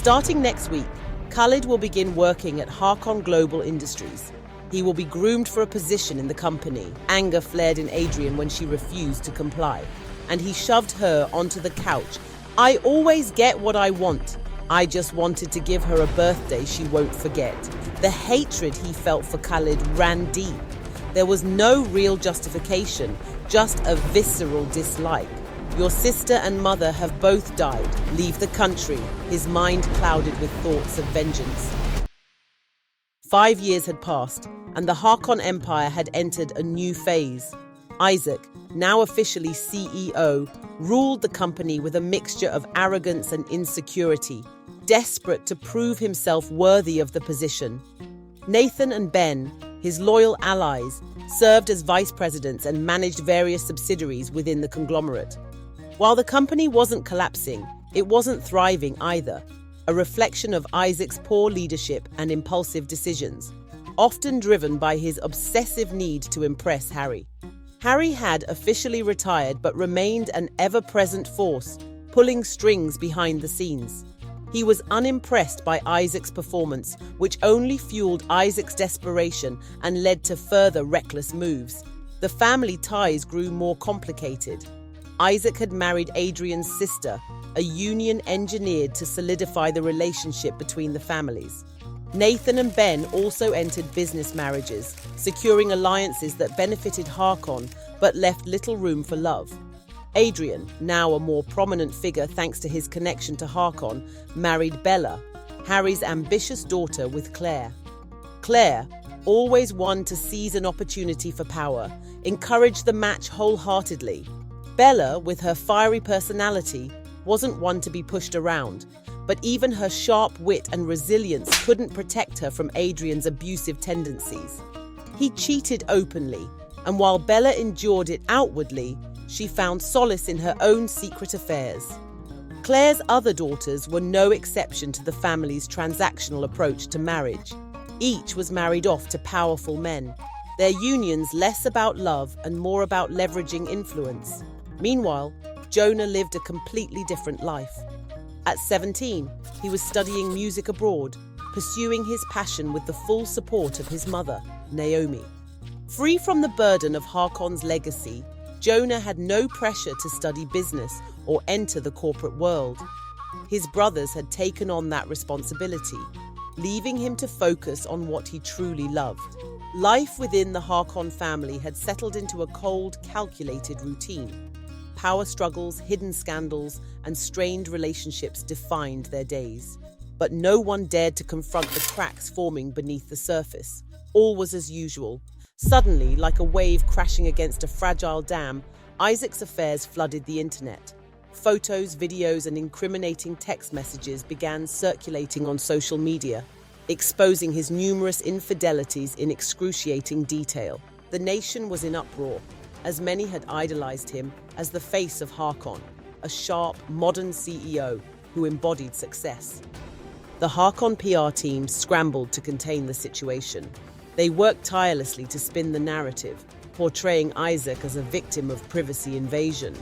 Starting next week, Khalid will begin working at Harkon Global Industries. He will be groomed for a position in the company. Anger flared in Adrian when she refused to comply, and he shoved her onto the couch. "I always get what I want. I just wanted to give her a birthday she won't forget." The hatred he felt for Khalid ran deep. There was no real justification, just a visceral dislike. "Your sister and mother have both died. Leave the country." His mind clouded with thoughts of vengeance. 5 years had passed, and the Harkon Empire had entered a new phase. Isaac, now officially CEO, ruled the company with a mixture of arrogance and insecurity, desperate to prove himself worthy of the position. Nathan and Ben, his loyal allies, served as vice presidents and managed various subsidiaries within the conglomerate. While the company wasn't collapsing, it wasn't thriving either, a reflection of Isaac's poor leadership and impulsive decisions, often driven by his obsessive need to impress Harry. Harry had officially retired but remained an ever-present force, pulling strings behind the scenes. He was unimpressed by Isaac's performance, which only fueled Isaac's desperation and led to further reckless moves. The family ties grew more complicated. Isaac had married Adrian's sister, a union engineered to solidify the relationship between the families. Nathan and Ben also entered business marriages, securing alliances that benefited Harkon but left little room for love. Adrian, now a more prominent figure thanks to his connection to Harkon, married Bella, Harry's ambitious daughter, with Claire. Claire, always one to seize an opportunity for power, encouraged the match wholeheartedly. Bella, with her fiery personality, wasn't one to be pushed around, but even her sharp wit and resilience couldn't protect her from Adrian's abusive tendencies. He cheated openly, and while Bella endured it outwardly, she found solace in her own secret affairs. Claire's other daughters were no exception to the family's transactional approach to marriage. Each was married off to powerful men, their unions less about love and more about leveraging influence. Meanwhile, Jonah lived a completely different life. At 17, he was studying music abroad, pursuing his passion with the full support of his mother, Naomi. Free from the burden of Harkon's legacy, Jonah had no pressure to study business or enter the corporate world. His brothers had taken on that responsibility, leaving him to focus on what he truly loved. Life within the Harkon family had settled into a cold, calculated routine. Power struggles, hidden scandals, and strained relationships defined their days. But no one dared to confront the cracks forming beneath the surface. All was as usual. Suddenly, like a wave crashing against a fragile dam, Isaac's affairs flooded the internet. Photos, videos, and incriminating text messages began circulating on social media, exposing his numerous infidelities in excruciating detail. The nation was in uproar, as many had idolized him as the face of Harkon, a sharp, modern CEO who embodied success. The Harkon PR team scrambled to contain the situation. They worked tirelessly to spin the narrative, portraying Isaac as a victim of privacy invasion.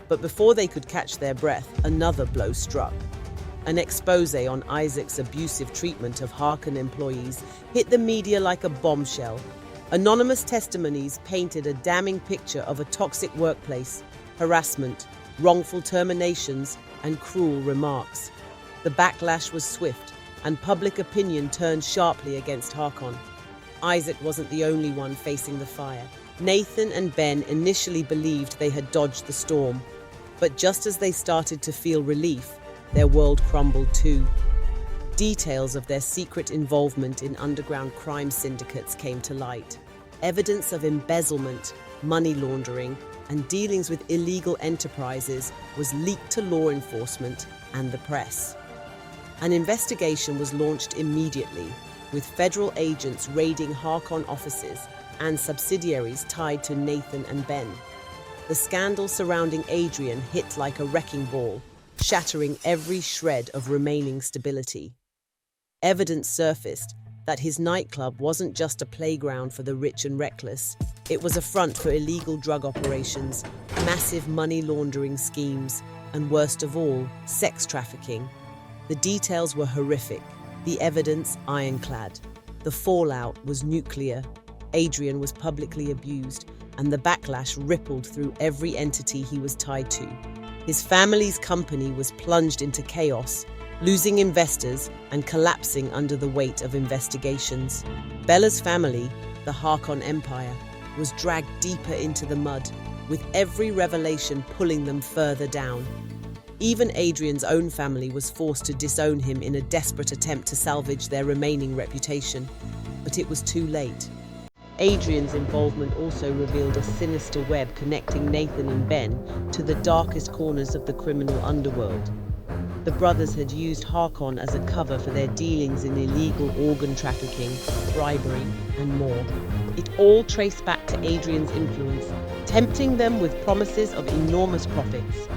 But before they could catch their breath, another blow struck. An expose on Isaac's abusive treatment of Harkon employees hit the media like a bombshell. Anonymous testimonies painted a damning picture of a toxic workplace, harassment, wrongful terminations, and cruel remarks. The backlash was swift, and public opinion turned sharply against Harkon. Isaac wasn't the only one facing the fire. Nathan and Ben initially believed they had dodged the storm, but just as they started to feel relief, their world crumbled too. Details of their secret involvement in underground crime syndicates came to light. Evidence of embezzlement, money laundering, and dealings with illegal enterprises was leaked to law enforcement and the press. An investigation was launched immediately, with federal agents raiding Harkon offices and subsidiaries tied to Nathan and Ben. The scandal surrounding Adrian hit like a wrecking ball, shattering every shred of remaining stability. Evidence surfaced that his nightclub wasn't just a playground for the rich and reckless. It was a front for illegal drug operations, massive money laundering schemes, and worst of all, sex trafficking. The details were horrific, the evidence ironclad. The fallout was nuclear. Adrian was publicly abused, and the backlash rippled through every entity he was tied to. His family's company was plunged into chaos, losing investors and collapsing under the weight of investigations. Bella's family, the Harkon Empire, was dragged deeper into the mud, with every revelation pulling them further down. Even Adrian's own family was forced to disown him in a desperate attempt to salvage their remaining reputation. But it was too late. Adrian's involvement also revealed a sinister web connecting Nathan and Ben to the darkest corners of the criminal underworld. The brothers had used Harkon as a cover for their dealings in illegal organ trafficking, bribery, and more. It all traced back to Adrian's influence, tempting them with promises of enormous profits.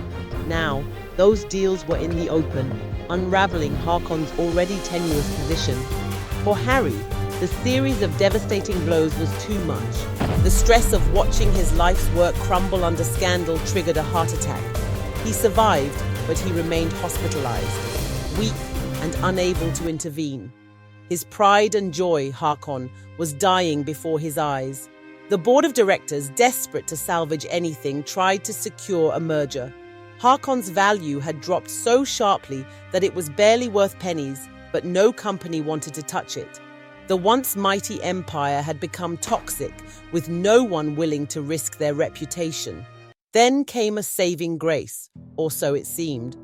Now, those deals were in the open, unraveling Harkon's already tenuous position. For Harry, the series of devastating blows was too much. The stress of watching his life's work crumble under scandal triggered a heart attack. He survived, but he remained hospitalized, weak and unable to intervene. His pride and joy, Harkon, was dying before his eyes. The board of directors, desperate to salvage anything, tried to secure a merger. Harkon's value had dropped so sharply that it was barely worth pennies, but no company wanted to touch it. The once mighty empire had become toxic, with no one willing to risk their reputation. Then came a saving grace, or so it seemed.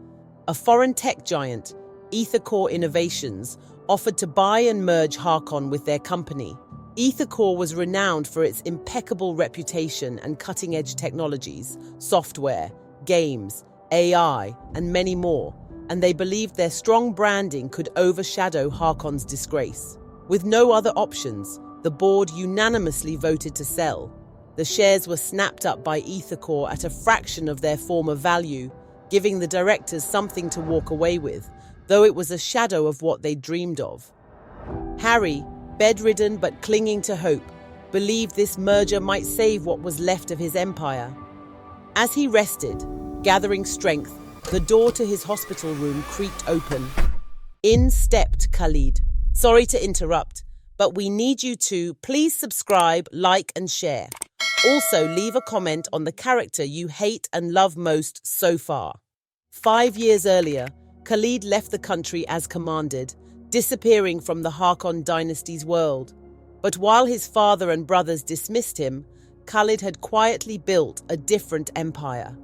A foreign tech giant, Ethercore Innovations, offered to buy and merge Harkon with their company. Ethercore was renowned for its impeccable reputation and cutting-edge technologies, software, games, AI, and many more, and they believed their strong branding could overshadow Harkon's disgrace. With no other options, the board unanimously voted to sell. The shares were snapped up by Ethercore at a fraction of their former value, giving the directors something to walk away with, though it was a shadow of what they dreamed of. Harry, bedridden but clinging to hope, believed this merger might save what was left of his empire. As he rested, gathering strength, the door to his hospital room creaked open. In stepped Khalid. Sorry to interrupt, but we need you to please subscribe, like, and share. Also, leave a comment on the character you hate and love most so far. 5 years earlier, Khalid left the country as commanded, disappearing from the Harkon dynasty's world. But while his father and brothers dismissed him, Khalid had quietly built a different empire.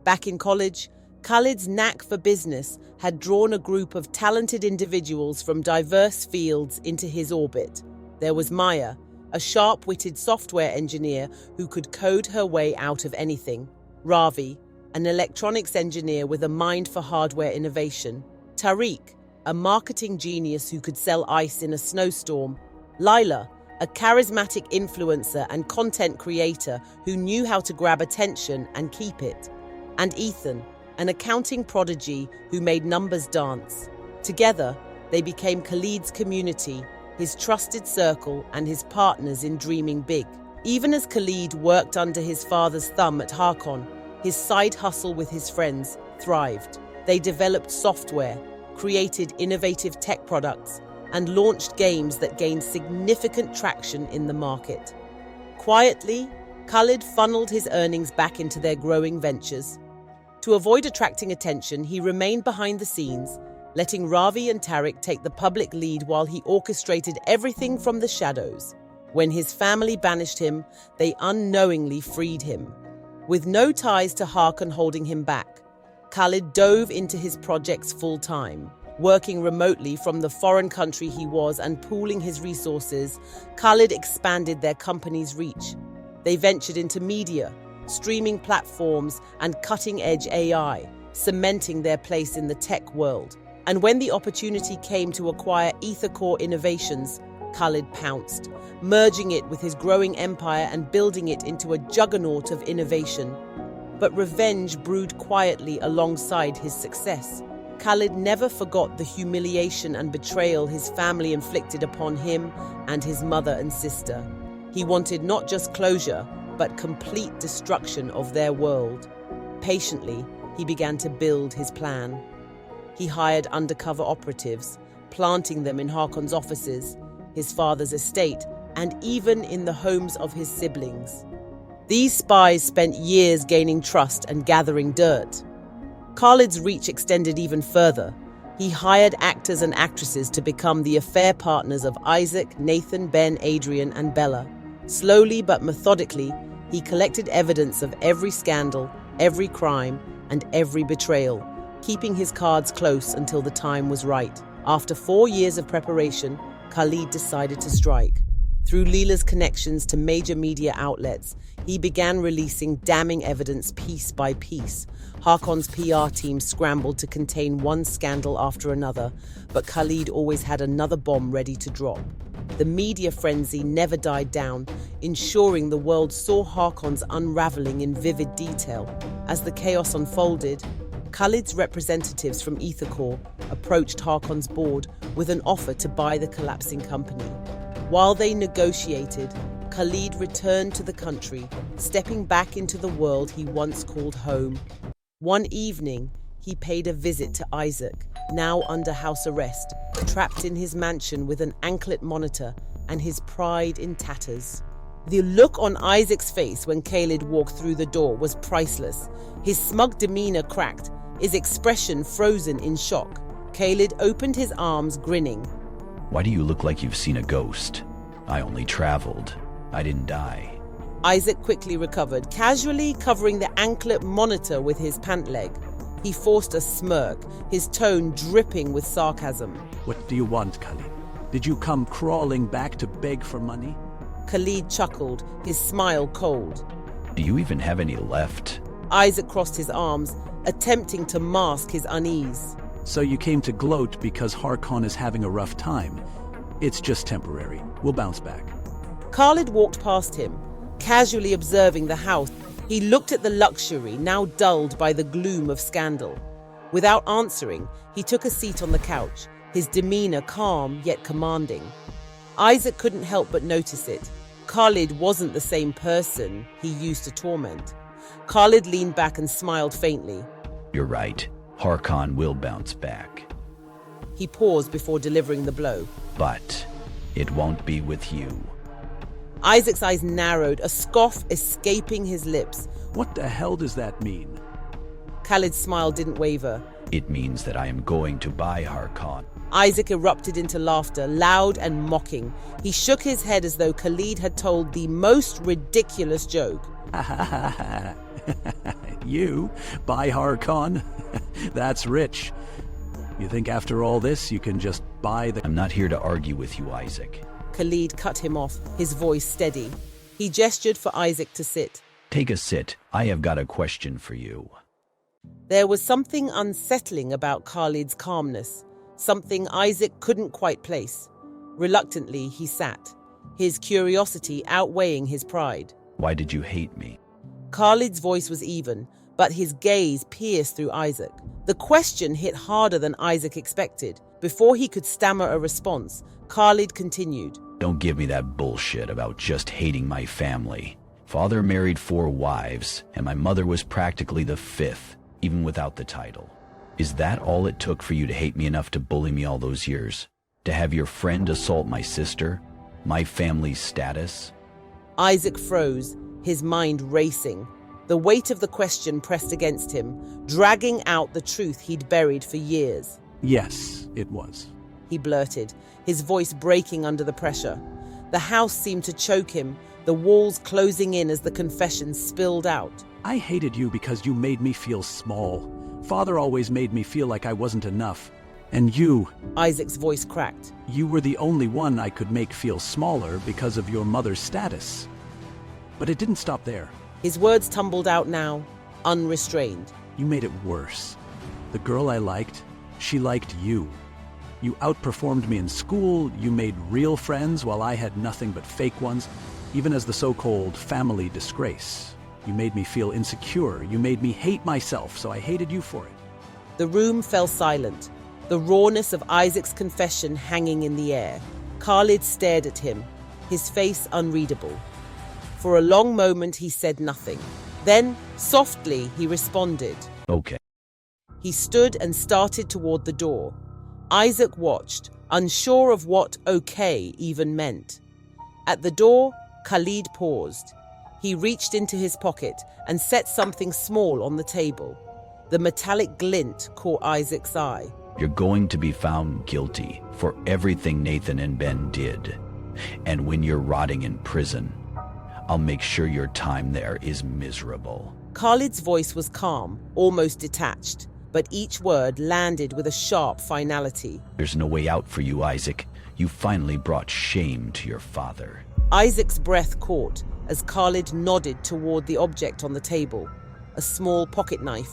Back in college, Khalid's knack for business had drawn a group of talented individuals from diverse fields into his orbit. There was Maya, a sharp-witted software engineer who could code her way out of anything. Ravi, an electronics engineer with a mind for hardware innovation. Tariq, a marketing genius who could sell ice in a snowstorm. Laila, a charismatic influencer and content creator who knew how to grab attention and keep it. And Ethan, an accounting prodigy who made numbers dance. Together, they became Khalid's community, his trusted circle, and his partners in dreaming big. Even as Khalid worked under his father's thumb at Harkon, his side hustle with his friends thrived. They developed software, created innovative tech products, and launched games that gained significant traction in the market. Quietly, Khalid funneled his earnings back into their growing ventures. To avoid attracting attention, he remained behind the scenes, letting Ravi and Tariq take the public lead while he orchestrated everything from the shadows. When his family banished him, they unknowingly freed him. With no ties to Harkon holding him back, Khalid dove into his projects full-time. Working remotely from the foreign country he was and pooling his resources, Khalid expanded their company's reach. They ventured into media, streaming platforms, and cutting-edge AI, cementing their place in the tech world. And when the opportunity came to acquire Ethercore Innovations, Khalid pounced, merging it with his growing empire and building it into a juggernaut of innovation. But revenge brewed quietly alongside his success. Khalid never forgot the humiliation and betrayal his family inflicted upon him and his mother and sister. He wanted not just closure, but complete destruction of their world. Patiently, he began to build his plan. He hired undercover operatives, planting them in Harkon's offices, his father's estate, and even in the homes of his siblings. These spies spent years gaining trust and gathering dirt. Khalid's reach extended even further. He hired actors and actresses to become the affair partners of Isaac, Nathan, Ben, Adrian, and Bella. Slowly but methodically, he collected evidence of every scandal, every crime, and every betrayal, keeping his cards close until the time was right. After 4 years of preparation, Khalid decided to strike. Through Leela's connections to major media outlets, he began releasing damning evidence piece by piece. Harkon's PR team scrambled to contain one scandal after another, but Khalid always had another bomb ready to drop. The media frenzy never died down, ensuring the world saw Harkon's unraveling in vivid detail. As the chaos unfolded, Khalid's representatives from Ethercore approached Harkon's board with an offer to buy the collapsing company. While they negotiated, Khalid returned to the country, stepping back into the world he once called home. One evening, he paid a visit to Isaac, now under house arrest, trapped in his mansion with an anklet monitor and his pride in tatters. The look on Isaac's face when Khalid walked through the door was priceless. His smug demeanor cracked, his expression frozen in shock. Khalid opened his arms, grinning. Why do you look like you've seen a ghost? I only traveled. I didn't die. Isaac quickly recovered, casually covering the anklet monitor with his pant leg. He forced a smirk, his tone dripping with sarcasm. What do you want, Khalid? Did you come crawling back to beg for money? Khalid chuckled, his smile cold. Do you even have any left? Isaac crossed his arms, attempting to mask his unease. So you came to gloat because Harkon is having a rough time. It's just temporary. We'll bounce back. Khalid walked past him, casually observing the house. He looked at the luxury, now dulled by the gloom of scandal. Without answering, he took a seat on the couch, his demeanor calm yet commanding. Isaac couldn't help but notice it. Khalid wasn't the same person he used to torment. Khalid leaned back and smiled faintly. You're right. Harkon will bounce back. He paused before delivering the blow. But it won't be with you. Isaac's eyes narrowed, a scoff escaping his lips. What the hell does that mean? Khalid's smile didn't waver. It means that I am going to buy Harkon. Isaac erupted into laughter, loud and mocking. He shook his head as though Khalid had told the most ridiculous joke. You buy Harkon? That's rich. You think after all this you can just buy the... I'm not here to argue with you, Isaac. Khalid cut him off, his voice steady. He gestured for Isaac to sit. Take a sit. I have got a question for you. There was something unsettling about Khalid's calmness, something Isaac couldn't quite place. Reluctantly, he sat, his curiosity outweighing his pride. Why did you hate me? Khalid's voice was even, but his gaze pierced through Isaac. The question hit harder than Isaac expected. Before he could stammer a response, Khalid continued. Don't give me that bullshit about just hating my family. Father married 4 wives, and my mother was practically the 5th, even without the title. Is that all it took for you to hate me enough to bully me all those years? To have your friend assault my sister? My family's status? Isaac froze, his mind racing. The weight of the question pressed against him, dragging out the truth he'd buried for years. Yes, it was. He blurted, his voice breaking under the pressure. The house seemed to choke him, the walls closing in as the confession spilled out. I hated you because you made me feel small. Father always made me feel like I wasn't enough. And you... Isaac's voice cracked. You were the only one I could make feel smaller because of your mother's status. But it didn't stop there. His words tumbled out now, unrestrained. You made it worse. The girl I liked, she liked you. You outperformed me in school, you made real friends while I had nothing but fake ones, even as the so-called family disgrace. You made me feel insecure, you made me hate myself, so I hated you for it. The room fell silent, the rawness of Isaac's confession hanging in the air. Khalid stared at him, his face unreadable. For a long moment he said nothing. Then, softly, he responded. Okay. He stood and started toward the door. Isaac watched, unsure of what okay even meant. At the door, Khalid paused. He reached into his pocket and set something small on the table. The metallic glint caught Isaac's eye. You're going to be found guilty for everything Nathan and Ben did. And when you're rotting in prison, I'll make sure your time there is miserable. Khalid's voice was calm, almost detached, but each word landed with a sharp finality. There's no way out for you, Isaac. You finally brought shame to your father. Isaac's breath caught as Khalid nodded toward the object on the table, a small pocket knife.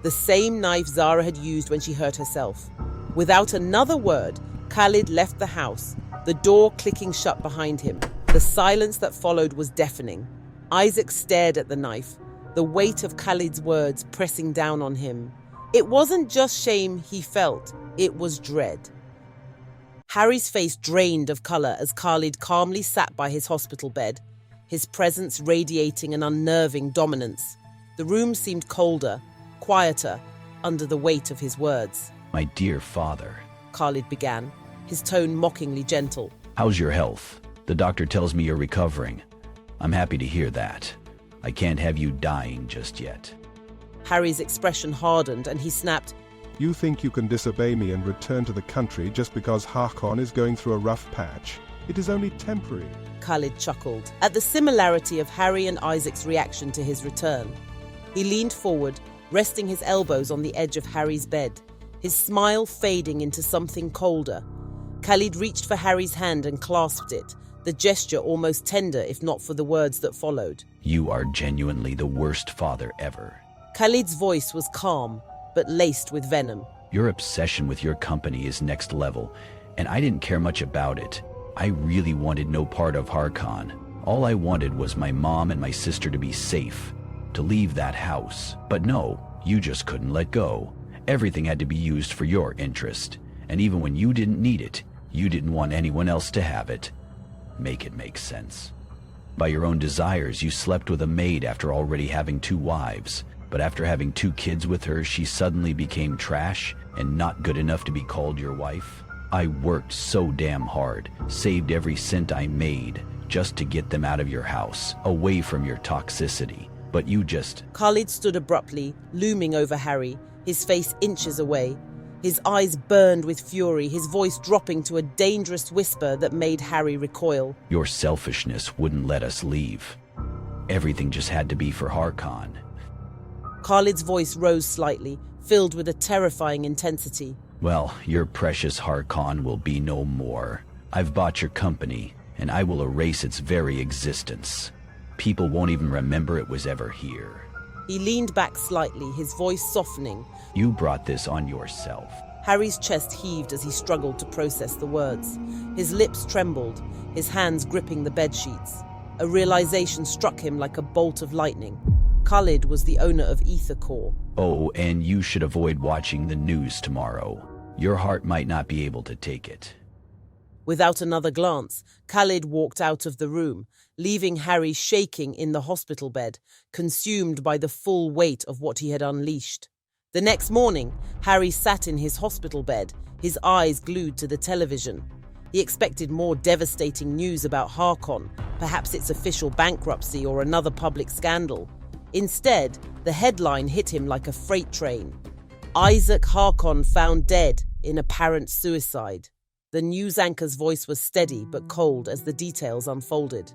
The same knife Zara had used when she hurt herself. Without another word, Khalid left the house, the door clicking shut behind him. The silence that followed was deafening. Isaac stared at the knife, the weight of Khalid's words pressing down on him. It wasn't just shame he felt, it was dread. Harry's face drained of color as Khalid calmly sat by his hospital bed, his presence radiating an unnerving dominance. The room seemed colder, quieter, under the weight of his words. My dear father, Khalid began, his tone mockingly gentle. How's your health? The doctor tells me you're recovering. I'm happy to hear that. I can't have you dying just yet. Harry's expression hardened and he snapped, You think you can disobey me and return to the country just because Harkon is going through a rough patch? It is only temporary. Khalid chuckled at the similarity of Harry and Isaac's reaction to his return. He leaned forward, resting his elbows on the edge of Harry's bed, his smile fading into something colder. Khalid reached for Harry's hand and clasped it, the gesture almost tender if not for the words that followed. You are genuinely the worst father ever. Khalid's voice was calm, but laced with venom. Your obsession with your company is next level, and I didn't care much about it. I really wanted no part of Harkon. All I wanted was my mom and my sister to be safe, to leave that house. But no, you just couldn't let go. Everything had to be used for your interest, and even when you didn't need it, you didn't want anyone else to have it. Make it make sense. By your own desires, you slept with a maid after already having 2 wives. But after having 2 kids with her, she suddenly became trash and not good enough to be called your wife. I worked so damn hard, saved every cent I made, just to get them out of your house, away from your toxicity. But you just... Khalid stood abruptly, looming over Harry, his face inches away. His eyes burned with fury, his voice dropping to a dangerous whisper that made Harry recoil. Your selfishness wouldn't let us leave. Everything just had to be for Harkon. Khalid's voice rose slightly, filled with a terrifying intensity. Well, your precious Harkon will be no more. I've bought your company, and I will erase its very existence. People won't even remember it was ever here. He leaned back slightly, his voice softening. You brought this on yourself. Harry's chest heaved as he struggled to process the words. His lips trembled, his hands gripping the bedsheets. A realization struck him like a bolt of lightning. Khalid was the owner of Ether Core. Oh, and you should avoid watching the news tomorrow. Your heart might not be able to take it. Without another glance, Khalid walked out of the room, leaving Harry shaking in the hospital bed, consumed by the full weight of what he had unleashed. The next morning, Harry sat in his hospital bed, his eyes glued to the television. He expected more devastating news about Harkon, perhaps its official bankruptcy or another public scandal. Instead, the headline hit him like a freight train. Isaac Harkon found dead in apparent suicide. The news anchor's voice was steady but cold as the details unfolded.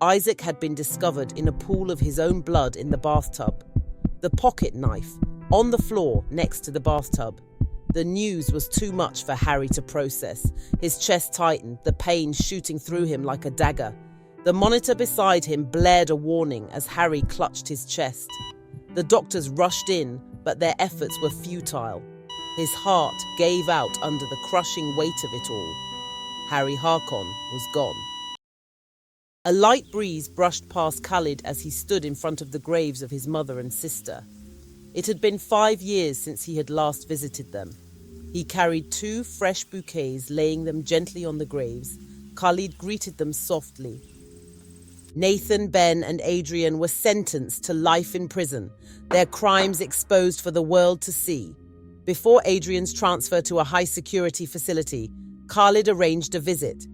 Isaac had been discovered in a pool of his own blood in the bathtub. The pocket knife, on the floor next to the bathtub. The news was too much for Harry to process. His chest tightened, the pain shooting through him like a dagger. The monitor beside him blared a warning as Harry clutched his chest. The doctors rushed in, but their efforts were futile. His heart gave out under the crushing weight of it all. Harry Harkon was gone. A light breeze brushed past Khalid as he stood in front of the graves of his mother and sister. It had been 5 years since he had last visited them. He carried 2 fresh bouquets, laying them gently on the graves. Khalid greeted them softly. Nathan, Ben, and Adrian were sentenced to life in prison, their crimes exposed for the world to see. Before Adrian's transfer to a high-security facility, Khalid arranged a visit.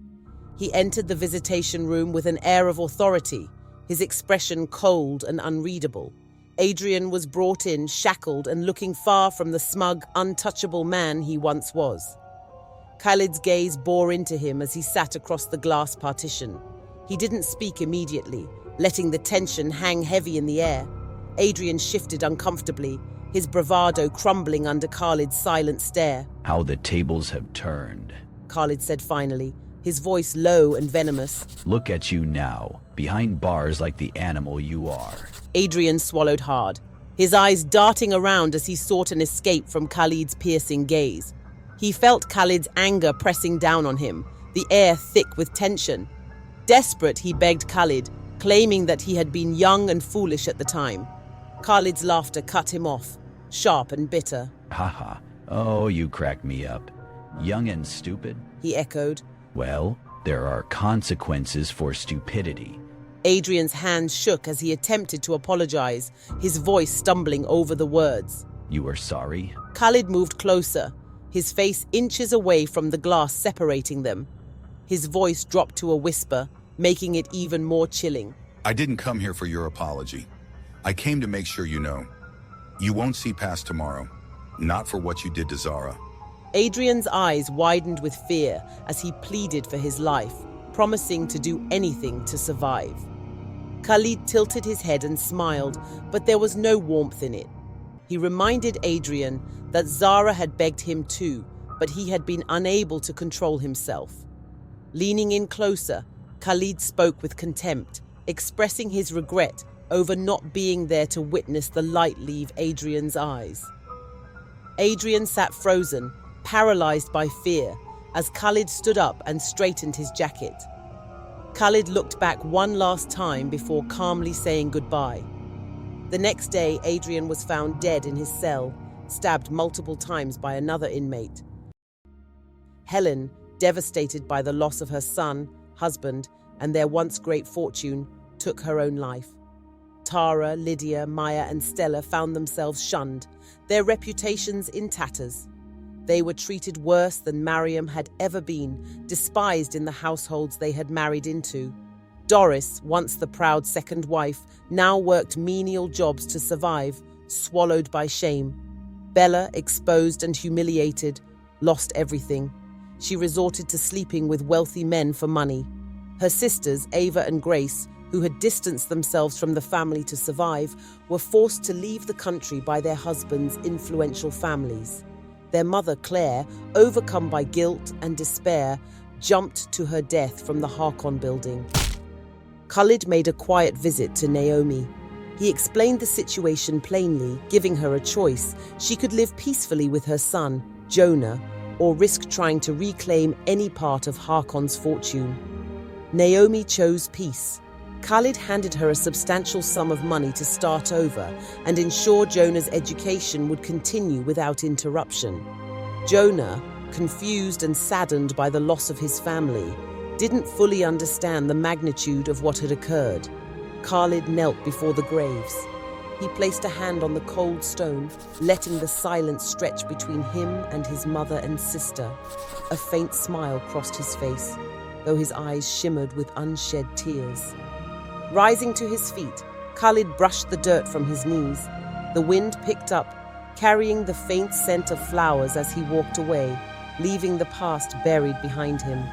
He entered the visitation room with an air of authority, his expression cold and unreadable. Adrian was brought in, shackled and looking far from the smug, untouchable man he once was. Khalid's gaze bore into him as he sat across the glass partition. He didn't speak immediately, letting the tension hang heavy in the air. Adrian shifted uncomfortably, his bravado crumbling under Khalid's silent stare. How the tables have turned. Khalid said finally, his voice low and venomous. Look at you now, behind bars like the animal you are. Adrian swallowed hard, his eyes darting around as he sought an escape from Khalid's piercing gaze. He felt Khalid's anger pressing down on him, the air thick with tension. Desperate, he begged Khalid, claiming that he had been young and foolish at the time. Khalid's laughter cut him off, sharp and bitter. Haha, oh, you crack me up. Young and stupid? He echoed. Well, there are consequences for stupidity. Adrian's hands shook as he attempted to apologize, his voice stumbling over the words. You are sorry? Khalid moved closer, his face inches away from the glass separating them. His voice dropped to a whisper, making it even more chilling. I didn't come here for your apology. I came to make sure you know. You won't see past tomorrow. Not for what you did to Zara. Adrian's eyes widened with fear as he pleaded for his life, promising to do anything to survive. Khalid tilted his head and smiled, but there was no warmth in it. He reminded Adrian that Zara had begged him too, but he had been unable to control himself. Leaning in closer, Khalid spoke with contempt, expressing his regret over not being there to witness the light leave Adrian's eyes. Adrian sat frozen, paralyzed by fear, as Khalid stood up and straightened his jacket. Khalid looked back one last time before calmly saying goodbye. The next day, Adrian was found dead in his cell, stabbed multiple times by another inmate. Helen, devastated by the loss of her son, husband, and their once great fortune, took her own life. Tara, Lydia, Maya, and Stella found themselves shunned, their reputations in tatters. They were treated worse than Mariam had ever been, despised in the households they had married into. Doris, once the proud second wife, now worked menial jobs to survive, swallowed by shame. Bella, exposed and humiliated, lost everything. She resorted to sleeping with wealthy men for money. Her sisters, Ava and Grace, who had distanced themselves from the family to survive, were forced to leave the country by their husbands' influential families. Their mother, Claire, overcome by guilt and despair, jumped to her death from the Harkon building. Khalid made a quiet visit to Naomi. He explained the situation plainly, giving her a choice. She could live peacefully with her son, Jonah, or risk trying to reclaim any part of Harkon's fortune. Naomi chose peace. Khalid handed her a substantial sum of money to start over and ensure Jonah's education would continue without interruption. Jonah, confused and saddened by the loss of his family, didn't fully understand the magnitude of what had occurred. Khalid knelt before the graves. He placed a hand on the cold stone, letting the silence stretch between him and his mother and sister. A faint smile crossed his face, though his eyes shimmered with unshed tears. Rising to his feet, Khalid brushed the dirt from his knees. The wind picked up, carrying the faint scent of flowers as he walked away, leaving the past buried behind him.